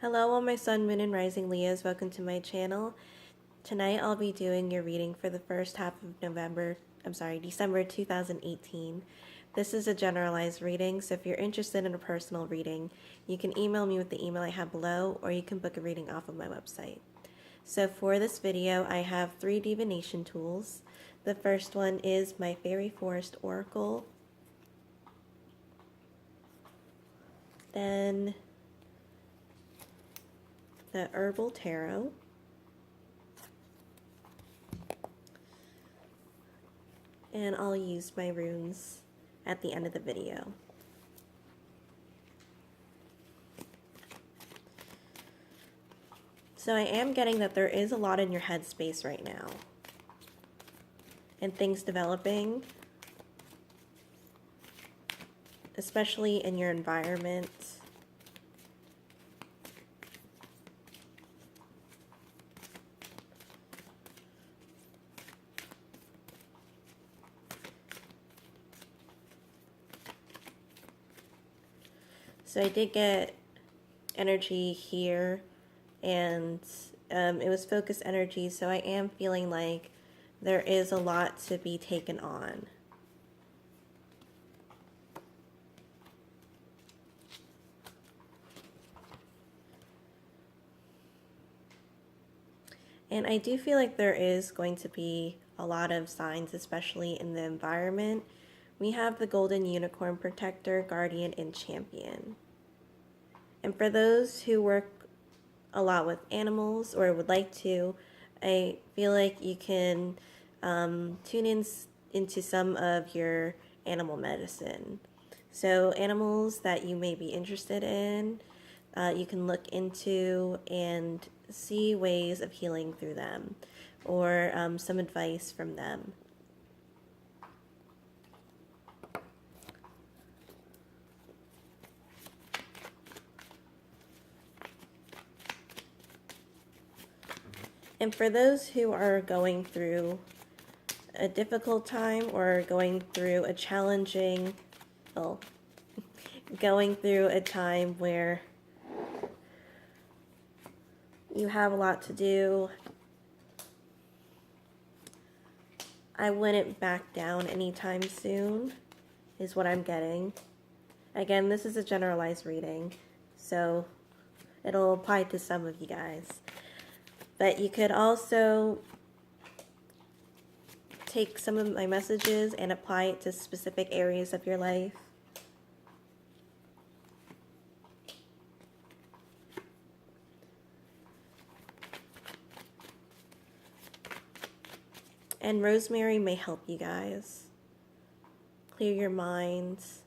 Hello, all my sun, moon, and rising Leahs. Welcome to my channel. Tonight I'll be doing your reading for the first half of December 2018. This is a generalized reading, so if you're interested in a personal reading, you can email me with the email I have below, or you can book a reading off of my website. So for this video, I have 3 divination tools. The first one is my Fairy Forest Oracle. Then the Herbal Tarot, and I'll use my runes at the end of the video. So I am getting that there is a lot in your headspace right now, and things developing, especially in your environment. So I did get energy here, and it was focused energy, so I am feeling like there is a lot to be taken on. And I do feel like there is going to be a lot of signs, especially in the environment. We have the Golden Unicorn Protector, Guardian, and Champion. And for those who work a lot with animals or would like to, I feel like you can tune into some of your animal medicine. So animals that you may be interested in, you can look into and see ways of healing through them, or some advice from them. And for those who are going through a difficult time or going through a challenging, going through a time where you have a lot to do, I wouldn't back down anytime soon, is what I'm getting. Again, this is a generalized reading, so it'll apply to some of you guys. But you could also take some of my messages and apply it to specific areas of your life. And rosemary may help you guys clear your minds.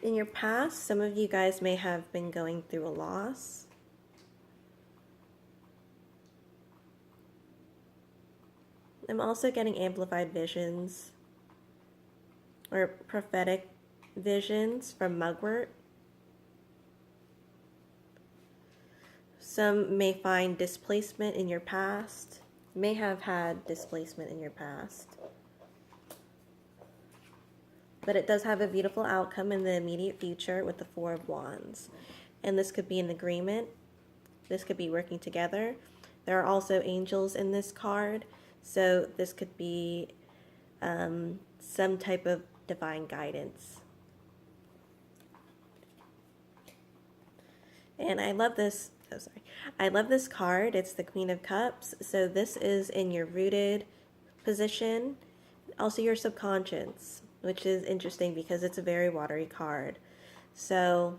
In your past, some of you guys may have been going through a loss. I'm also getting amplified visions or prophetic visions from mugwort. Some may find displacement in your past, may have had displacement in your past. But it does have a beautiful outcome in the immediate future with the Four of Wands. And this could be an agreement. This could be working together. There are also angels in this card. So this could be some type of divine guidance. And I love this. I love this card. It's the Queen of Cups. So this is in your rooted position. Also your subconscious, which is interesting because it's a very watery card. So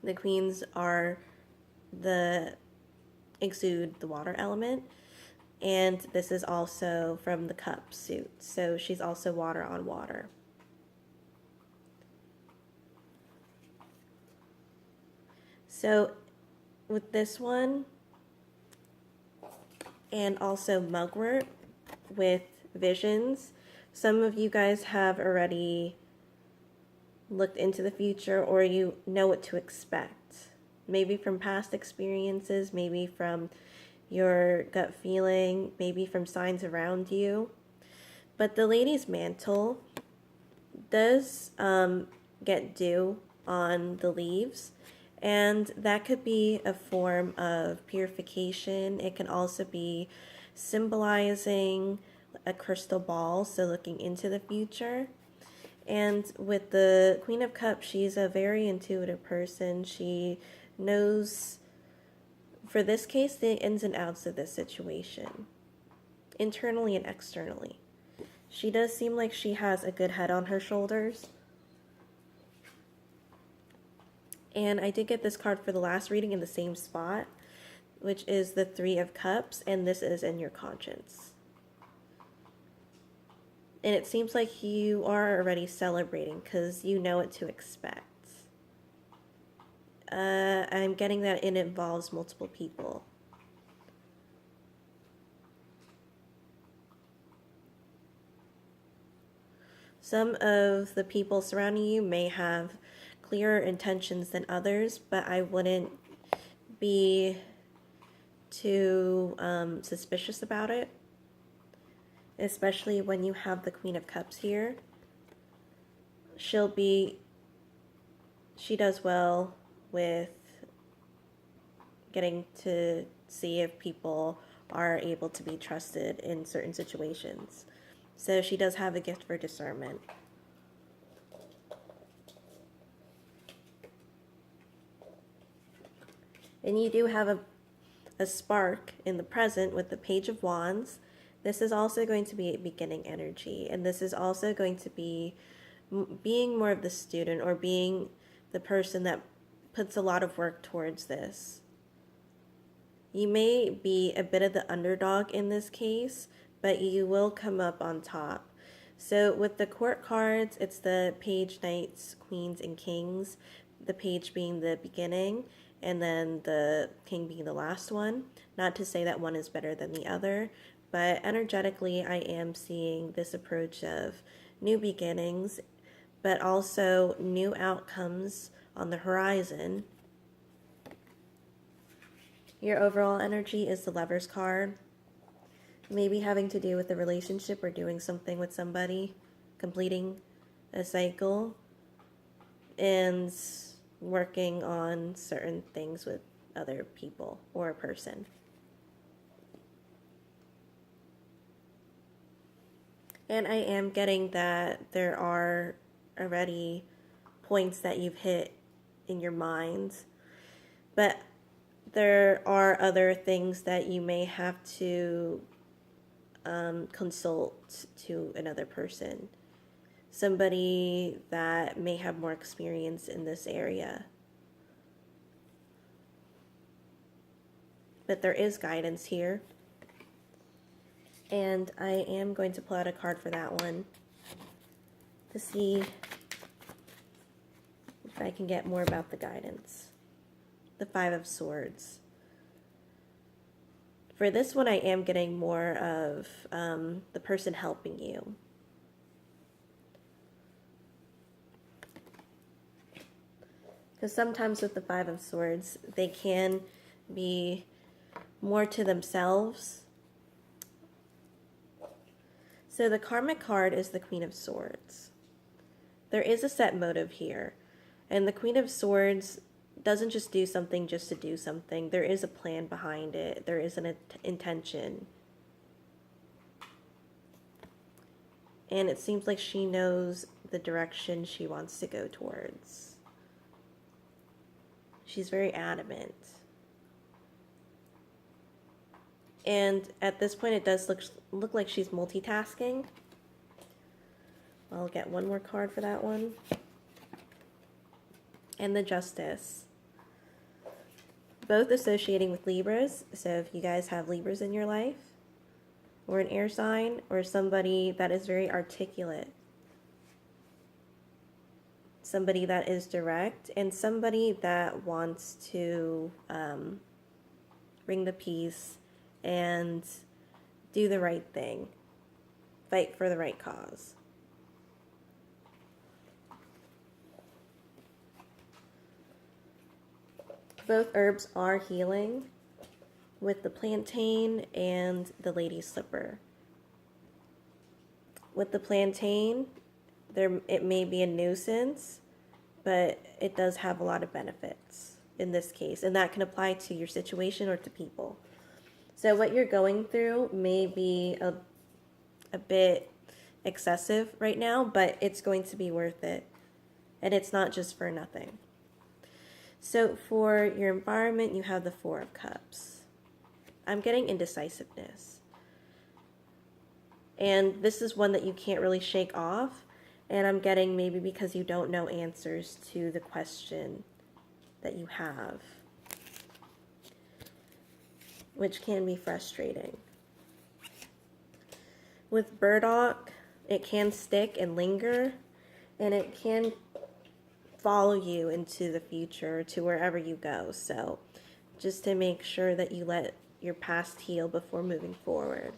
the queens exude the water element, and this is also from the cup suit. So she's also water on water. So with this one, and also mugwort with visions, some of you guys have already looked into the future, or you know what to expect. maybe from past experiences, maybe from your gut feeling, maybe from signs around you. But the lady's mantle does get dew on the leaves, and that could be a form of purification. It can also be symbolizing a crystal ball, so looking into the future. And with the Queen of Cups, she's a very intuitive person. She knows, for this case, the ins and outs of this situation, internally and externally. She does seem like she has a good head on her shoulders. And I did get this card for the last reading in the same spot, which is the Three of Cups, and this is in your conscience. And it seems like you are already celebrating because you know what to expect. I'm getting that it involves multiple people. Some of the people surrounding you may have clearer intentions than others, but I wouldn't be too suspicious about it, especially when you have the Queen of Cups here. She does well with getting to see if people are able to be trusted in certain situations. So she does have a gift for discernment. And you do have a spark in the present with the Page of Wands. This is also going to be a beginning energy, and this is also going to be being more of the student, or being the person that puts a lot of work towards this. You may be a bit of the underdog in this case, but you will come up on top. So with the court cards, it's the Page, Knights, Queens, and Kings. The Page being the beginning, and then the King being the last one. Not to say that one is better than the other, but energetically I am seeing this approach of new beginnings, but also new outcomes on the horizon. Your overall energy is the Lover's card. Maybe having to do with a relationship or doing something with somebody, completing a cycle, and working on certain things with other people or a person. And I am getting that there are already points that you've hit in your mind, but there are other things that you may have to consult to another person, somebody that may have more experience in this area. But there is guidance here, and I am going to pull out a card for that one to see if I can get more about the guidance. The Five of Swords. For this one, I am getting more of the person helping you. Because sometimes with the Five of Swords, they can be more to themselves. So the karmic card is the Queen of Swords. There is a set motive here. And the Queen of Swords doesn't just do something just to do something. There is a plan behind it. There is an intention. And it seems like she knows the direction she wants to go towards. She's very adamant. And at this point, it does look like she's multitasking. I'll get one more card for that one. And the Justice. Both associating with Libras. So if you guys have Libras in your life, or an air sign, or somebody that is very articulate, somebody that is direct, and somebody that wants to bring the peace and do the right thing, fight for the right cause. Both herbs are healing with the plantain and the lady slipper. With the plantain, it may be a nuisance, but it does have a lot of benefits in this case, and that can apply to your situation or to people. So what you're going through may be a bit excessive right now, but it's going to be worth it, and it's not just for nothing. So for your environment, you have the Four of Cups. I'm getting indecisiveness. And this is one that you can't really shake off. And I'm getting maybe because you don't know answers to the question that you have, which can be frustrating. With burdock, it can stick and linger, and it can follow you into the future to wherever you go. So just to make sure that you let your past heal before moving forward,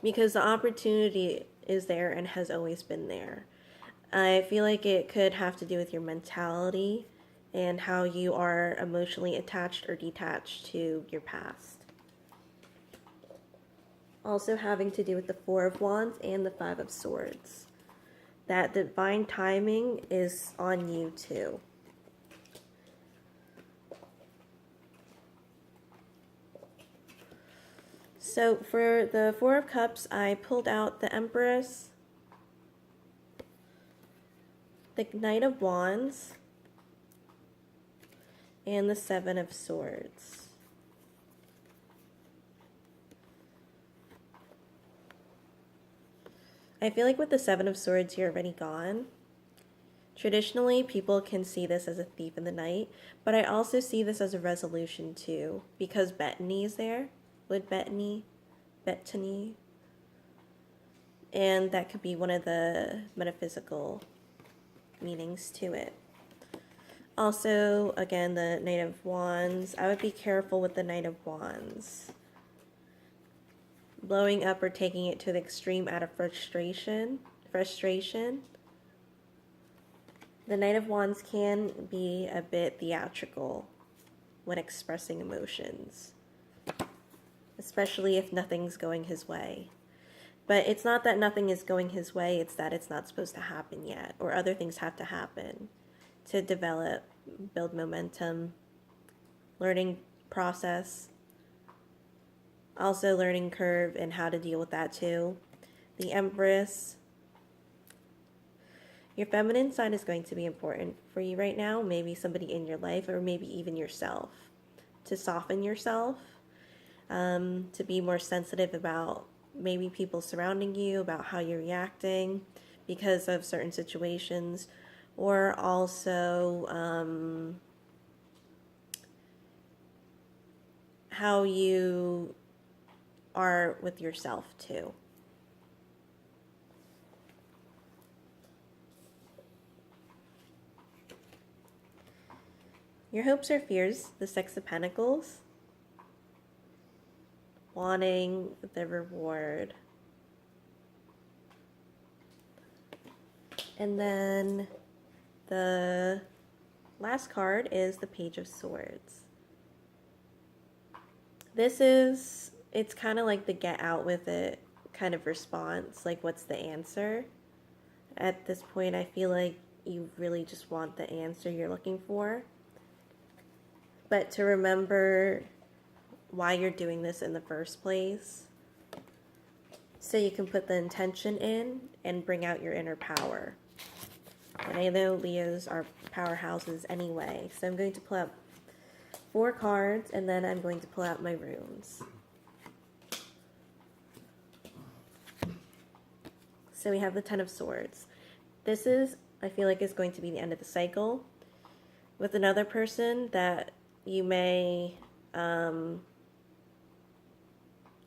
because the opportunity is there and has always been there. I feel like it could have to do with your mentality and how you are emotionally attached or detached to your past. Also having to do with the Four of Wands and the Five of Swords. That divine timing is on you too. So for the Four of Cups, I pulled out the Empress, the Knight of Wands, and the Seven of Swords. I feel like with the Seven of Swords, you're already gone. Traditionally, people can see this as a thief in the night, but I also see this as a resolution too, because Bettany is there. With Bettany, and that could be one of the metaphysical meanings to it. Also, again, the Knight of Wands. I would be careful with the Knight of Wands. Blowing up or taking it to the extreme out of frustration. The Knight of Wands can be a bit theatrical when expressing emotions, especially if nothing's going his way. But it's not that nothing is going his way, it's that it's not supposed to happen yet, or other things have to happen to develop, build momentum, learning process, also learning curve and how to deal with that too. The Empress. Your feminine side is going to be important for you right now, maybe somebody in your life, or maybe even yourself, to soften yourself. To be more sensitive about maybe people surrounding you, about how you're reacting because of certain situations, or also how you are with yourself too. Your hopes or fears, the Six of Pentacles. Wanting the reward. And then the last card is the Page of Swords. It's kind of like the get out with it kind of response, like what's the answer? At this point, I feel like you really just want the answer you're looking for. But to remember why you're doing this in the first place, so you can put the intention in and bring out your inner power. And I know Leos are powerhouses anyway, so I'm going to pull out 4 cards, and then I'm going to pull out my runes. So we have the Ten of Swords. This is, I feel like, is going to be the end of the cycle with another person that you may, I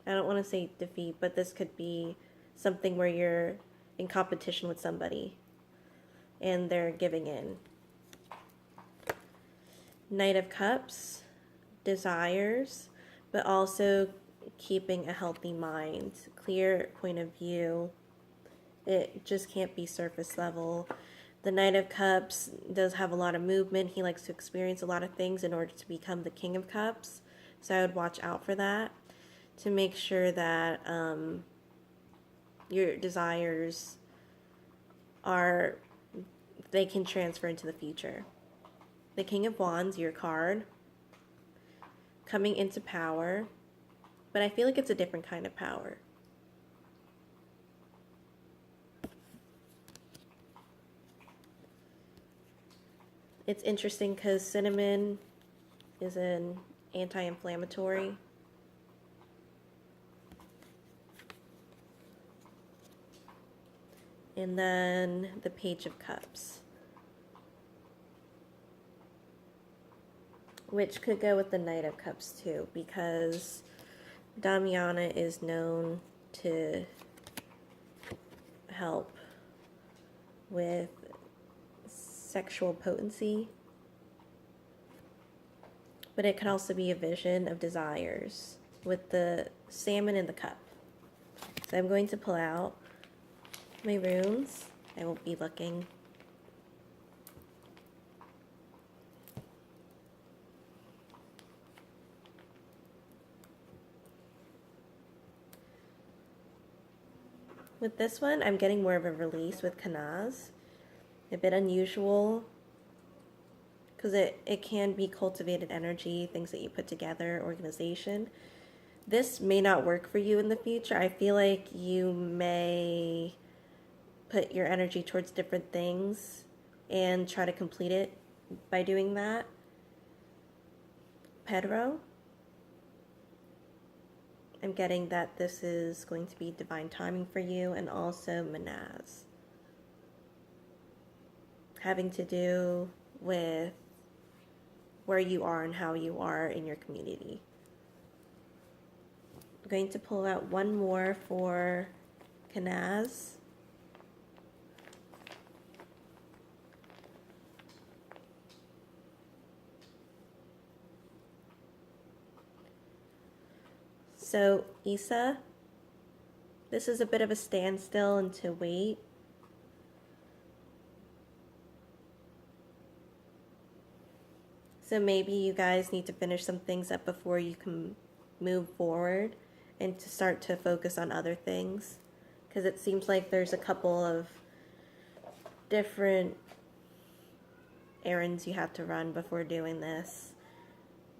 don't want to say defeat, but this could be something where you're in competition with somebody and they're giving in. Knight of Cups, desires, but also keeping a healthy mind, clear point of view. It just can't be surface level. The Knight of Cups does have a lot of movement. He likes to experience a lot of things in order to become the King of Cups. So I would watch out for that to make sure that your desires they can transfer into the future. The King of Wands, your card, coming into power, but I feel like it's a different kind of power. It's interesting because cinnamon is an anti-inflammatory. And then the Page of Cups, which could go with the Knight of Cups too, because Damiana is known to help with sexual potency, but it could also be a vision of desires with the salmon in the cup. So I'm going to pull out my runes. I won't be looking. With this one, I'm getting more of a release with Kanaz. A bit unusual, because it can be cultivated energy, things that you put together, organization. This may not work for you in the future. I feel like you may put your energy towards different things and try to complete it by doing that. Pedro, I'm getting that this is going to be divine timing for you, and also Manaz, having to do with where you are and how you are in your community. I'm going to pull out one more for Kanaz. So Issa, this is a bit of a standstill and to wait. So maybe you guys need to finish some things up before you can move forward and to start to focus on other things. Because it seems like there's a couple of different errands you have to run before doing this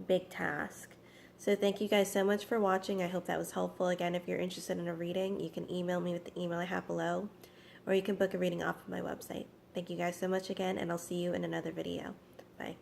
big task. So thank you guys so much for watching. I hope that was helpful. Again, if you're interested in a reading, you can email me with the email I have below, or you can book a reading off of my website. Thank you guys so much again, and I'll see you in another video. Bye.